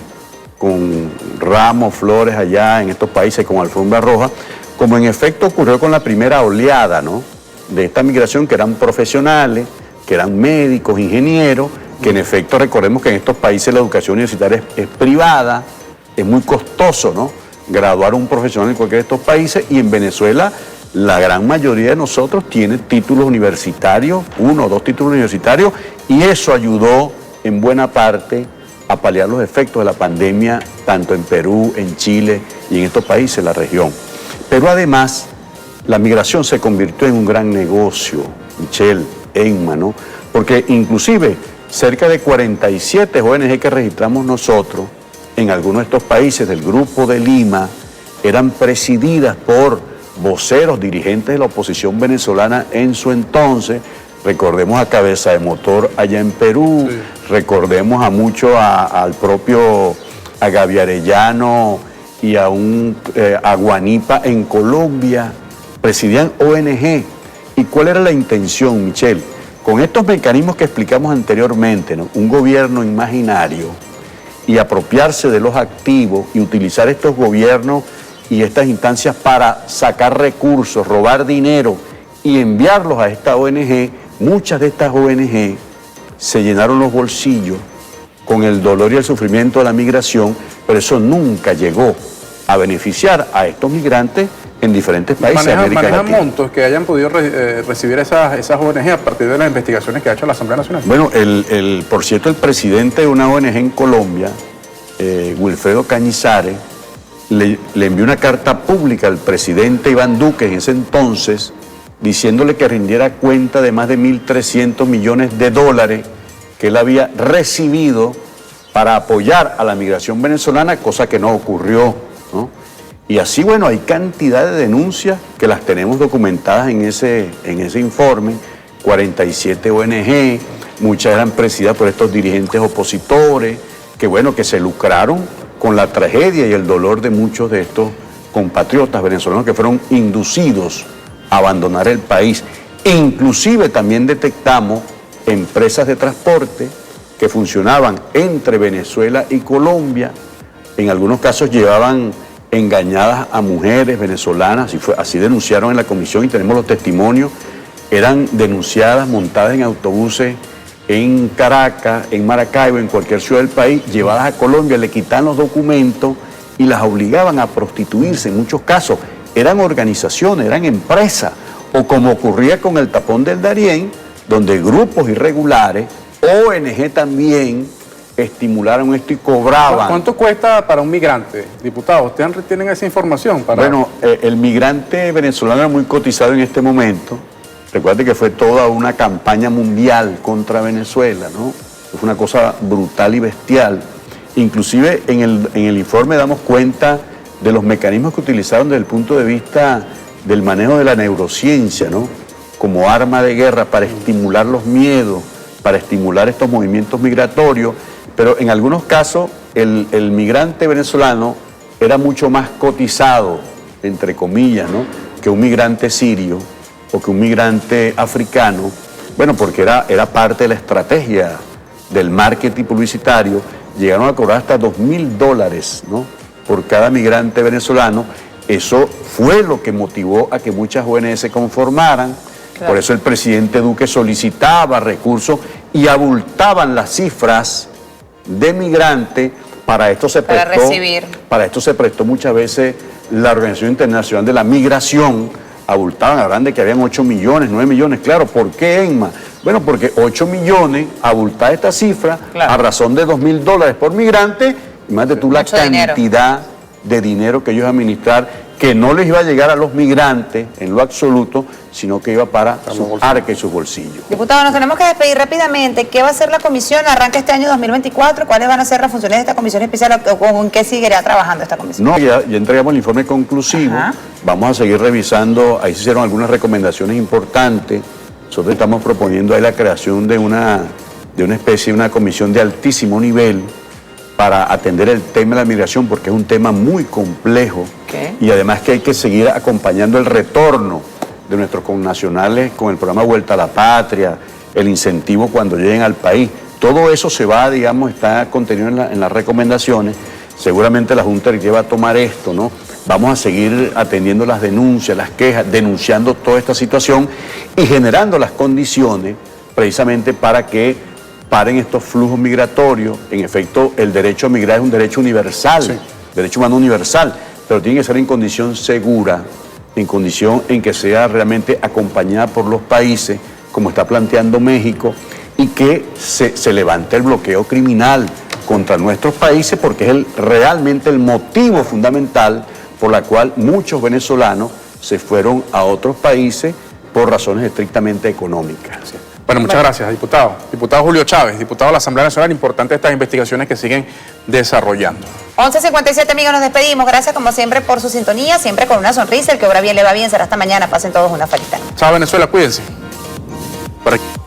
ramos, flores allá en estos países, con alfombra roja, como en efecto ocurrió con la primera oleada, ¿no?, de esta migración, que eran profesionales, que eran médicos, ingenieros, que en efecto recordemos que en estos países la educación universitaria es privada, es muy costoso, ¿no?, graduar un profesional en cualquiera de estos países, y en Venezuela la gran mayoría de nosotros tiene títulos universitarios, 1 o 2 títulos universitarios, y eso ayudó en buena parte a paliar los efectos de la pandemia, tanto en Perú, en Chile y en estos países de la región. Pero además, la migración se convirtió en un gran negocio, Michelle, Emma, ¿no?, porque inclusive cerca de 47 ONG que registramos nosotros en algunos de estos países del Grupo de Lima eran presididas por voceros, dirigentes de la oposición venezolana en su entonces, Recordemos a Cabeza de Motor allá en Perú, sí. Recordemos a mucho al propio a Gaby Arellano y a Guanipa en Colombia, presidían ONG. ¿Y cuál era la intención, Michelle? Con estos mecanismos que explicamos anteriormente, ¿no? Un gobierno imaginario y apropiarse de los activos y utilizar estos gobiernos y estas instancias para sacar recursos, robar dinero y enviarlos a esta ONG. Muchas de estas ONG se llenaron los bolsillos con el dolor y el sufrimiento de la migración, pero eso nunca llegó a beneficiar a estos migrantes en diferentes países de América Latina. ¿Manejan montos que hayan podido recibir esas ONG a partir de las investigaciones que ha hecho la Asamblea Nacional? Bueno, por cierto, el presidente de una ONG en Colombia, Wilfredo Cañizares, le envió una carta pública al presidente Iván Duque en ese entonces, diciéndole que rindiera cuenta de más de 1.300 millones de dólares que él había recibido para apoyar a la migración venezolana, cosa que no ocurrió, ¿no? Y así, bueno, hay cantidad de denuncias que las tenemos documentadas en ese informe, 47 ONG, muchas eran presididas por estos dirigentes opositores, que bueno, que se lucraron con la tragedia y el dolor de muchos de estos compatriotas venezolanos que fueron inducidos a abandonar el país. E inclusive también detectamos empresas de transporte que funcionaban entre Venezuela y Colombia, en algunos casos llevaban engañadas a mujeres venezolanas, así denunciaron en la comisión y tenemos los testimonios, eran denunciadas montadas en autobuses en Caracas, en Maracaibo, en cualquier ciudad del país, llevadas a Colombia, le quitaban los documentos y las obligaban a prostituirse. En muchos casos eran organizaciones, eran empresas, o como ocurría con el tapón del Darién, donde grupos irregulares, ONG también, estimularon esto y cobraban. ¿Cuánto cuesta para un migrante, diputado? ¿Ustedes tienen esa información? Bueno, el migrante venezolano era muy cotizado en este momento. Recuerde que fue toda una campaña mundial contra Venezuela, ¿no? Fue una cosa brutal y bestial. Inclusive en el informe damos cuenta de los mecanismos que utilizaron desde el punto de vista del manejo de la neurociencia, ¿no? Como arma de guerra para estimular los miedos, para estimular estos movimientos migratorios. Pero en algunos casos el migrante venezolano era mucho más cotizado, entre comillas, ¿no? Que un migrante sirio o que un migrante africano, bueno, porque era parte de la estrategia del marketing publicitario. Llegaron a cobrar hasta $2.000, ¿no? Por cada migrante venezolano. Eso fue lo que motivó a que muchas ONG se conformaran. Claro. Por eso el presidente Duque solicitaba recursos y abultaban las cifras de migrantes. Para esto se prestó muchas veces la Organización Internacional de la Migración. Abultaban, hablan de que habían 8 millones, 9 millones. Claro, ¿por qué, ENMA? Bueno, porque 8 millones, abultar esta cifra, claro, a razón de $2.000 por migrante, imagínate tú la cantidad de dinero que ellos administrar, que no les iba a llegar a los migrantes en lo absoluto, sino que iba para sus arcas y sus bolsillos. Diputado, nos tenemos que despedir rápidamente. ¿Qué va a hacer la comisión? ¿Arranca este año 2024? ¿Cuáles van a ser las funciones de esta comisión especial o con qué seguirá trabajando esta comisión? No, ya entregamos el informe conclusivo. Ajá. Vamos a seguir revisando. Ahí se hicieron algunas recomendaciones importantes. Nosotros estamos proponiendo ahí la creación de una especie de una comisión de altísimo nivel para atender el tema de la migración, porque es un tema muy complejo. ¿Qué? Y además que hay que seguir acompañando el retorno de nuestros connacionales con el programa Vuelta a la Patria, el incentivo cuando lleguen al país. Todo eso se va, digamos, está contenido en las recomendaciones. Seguramente la Junta Directiva va a tomar esto, ¿no? Vamos a seguir atendiendo las denuncias, las quejas, denunciando toda esta situación y generando las condiciones precisamente para que paren estos flujos migratorios. En efecto, el derecho a migrar es un derecho universal, sí, derecho humano universal, pero tiene que ser en condición segura, en condición en que sea realmente acompañada por los países, como está planteando México, y que se levante el bloqueo criminal contra nuestros países, porque es realmente el motivo fundamental por la cual muchos venezolanos se fueron a otros países por razones estrictamente económicas. Sí. Bueno, muchas gracias, diputado. Diputado Julio Chávez, diputado de la Asamblea Nacional, importante estas investigaciones que siguen desarrollando. 11:57, amigos, nos despedimos. Gracias, como siempre, por su sintonía, siempre con una sonrisa. El que obra bien le va bien, será hasta mañana. Pasen todos una feliz tarde. Chao, Venezuela, cuídense. para